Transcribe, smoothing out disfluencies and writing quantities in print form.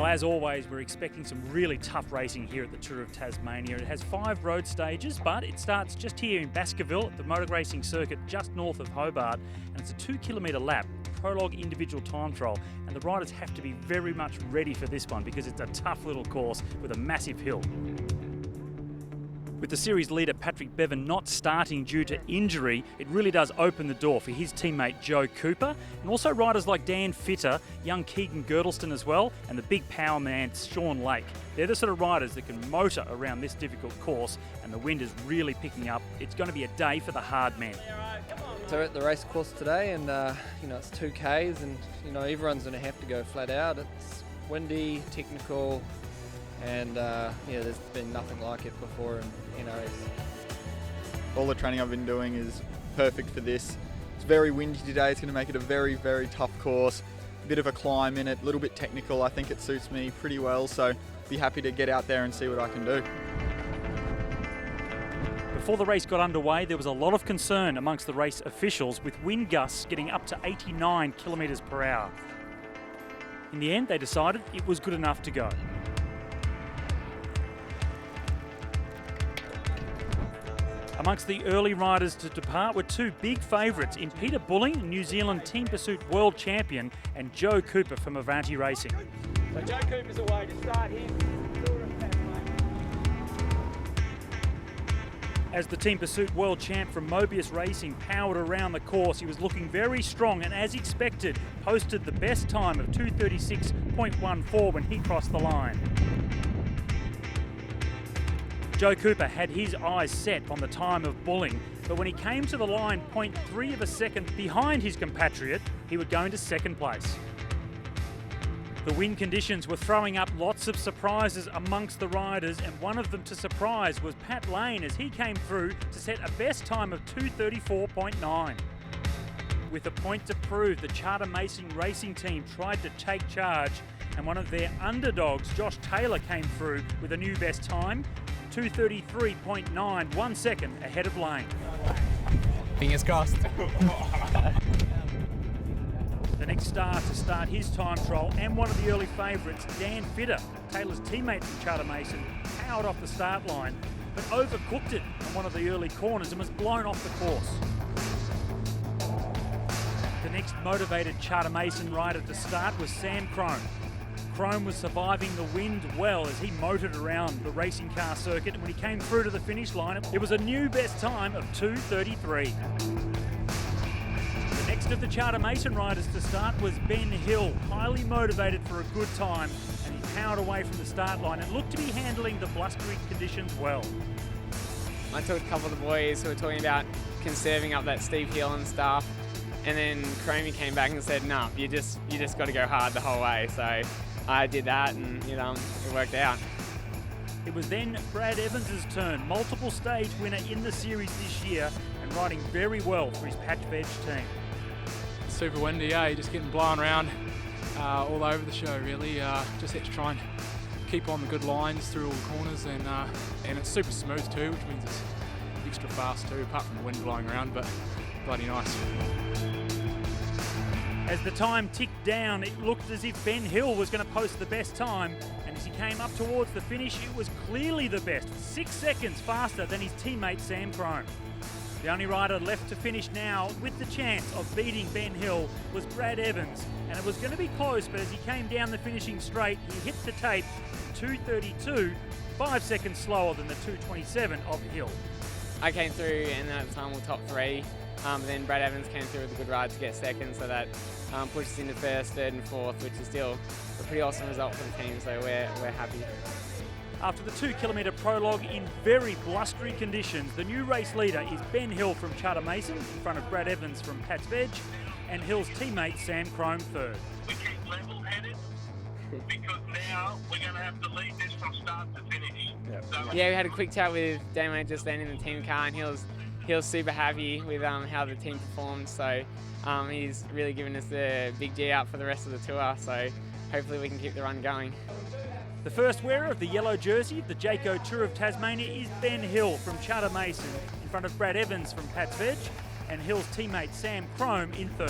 as always, we're expecting some really tough racing here at the Tour of Tasmania. It has 5 road stages, but it starts just here in Baskerville at the motor racing circuit just north of Hobart, and it's a 2-kilometre lap, Prologue individual time trial, and the riders have to be very much ready for this one because it's a tough little course with a massive hill. With the series leader Patrick Bevan not starting due to injury, it really does open the door for his teammate Joe Cooper, and also riders like Dan Fitter, young Keegan Girdleston as well, and the big power man Sean Lake. They're the sort of riders that can motor around this difficult course, and the wind is really picking up. It's going to be a day for the hard men. So we're at the race course today, and it's 2Ks, and everyone's going to have to go flat out. It's windy, technical, and there's been nothing like it before in NRS. All the training I've been doing is perfect for this. It's very windy today. It's going to make it a very, very tough course. A bit of a climb in it, a little bit technical. I think it suits me pretty well, so be happy to get out there and see what I can do. Before the race got underway, there was a lot of concern amongst the race officials with wind gusts getting up to 89 kilometres per hour. In the end, they decided it was good enough to go. Amongst the early riders to depart were 2 big favourites in Peter Bulling, New Zealand Team Pursuit World Champion, and Joe Cooper from Avanti Racing. So Joe Cooper's away to start here. As the Team Pursuit World Champ from Mobius Racing powered around the course, he was looking very strong and, as expected, posted the best time of 2:36.14 when he crossed the line. Joe Cooper had his eyes set on the time of Bulling, but when he came to the line 0.3 of a second behind his compatriot, he would go into second place. The wind conditions were throwing up lots of surprises amongst the riders, and one of them to surprise was Pat Lane as he came through to set a best time of 2:34.9. With a point to prove, the CharterMason Racing Team tried to take charge, and one of their underdogs, Josh Taylor, came through with a new best time, 2:33.9, 1 second ahead of Lane. Fingers crossed. The next star to start his time trial, and one of the early favourites, Dan Fitter, Taylor's teammate from CharterMason, powered off the start line, but overcooked it on one of the early corners and was blown off the course. The next motivated CharterMason rider to start was Sam Crome. Crome was surviving the wind well as he motored around the racing car circuit, and when he came through to the finish line, it was a new best time of 2:33. The next of the CharterMason riders to start was Ben Hill, highly motivated for a good time, and he powered away from the start line and looked to be handling the blustery conditions well. I took a couple of the boys who were talking about conserving up that steep hill and stuff, and then Cromie came back and said, "No, you just got to go hard the whole way." So I did that, and it worked out. It was then Brad Evans' turn, multiple stage winner in the series this year, and riding very well for his Patch Veg team. Super windy, just getting blown around all over the show really. Just had to try and keep on the good lines through all the corners, and it's super smooth too, which means it's extra fast too, apart from the wind blowing around, but bloody nice. As the time ticked down, it looked as if Ben Hill was going to post the best time, and as he came up towards the finish, it was clearly the best, 6 seconds faster than his teammate Sam Crome. The only rider left to finish now with the chance of beating Ben Hill was Brad Evans, and it was going to be close, but as he came down the finishing straight, he hit the tape 2:32, 5 seconds slower than the 2:27 of Hill. I came through, and at the time we were top 3. Then Brad Evans came through with a good ride to get second, so that pushed us into first, third and fourth, which is still a pretty awesome result for the team, so we're happy. After the 2-kilometre prologue in very blustery conditions, the new race leader is Ben Hill from CharterMason in front of Brad Evans from Patch Veg, and Hill's teammate Sam Crome third. We keep level-headed because now we're going to have to lead this from start to finish. Yep. So, we had a quick chat with Damo just then in the team car, and he was super happy with how the team performed, so he's really given us the big G out for the rest of the tour, so hopefully we can keep the run going. The first wearer of the yellow jersey of the Jayco Tour of Tasmania is Ben Hill from CharterMason in front of Brad Evans from Patch Veg, and Hill's teammate Sam Crome in third.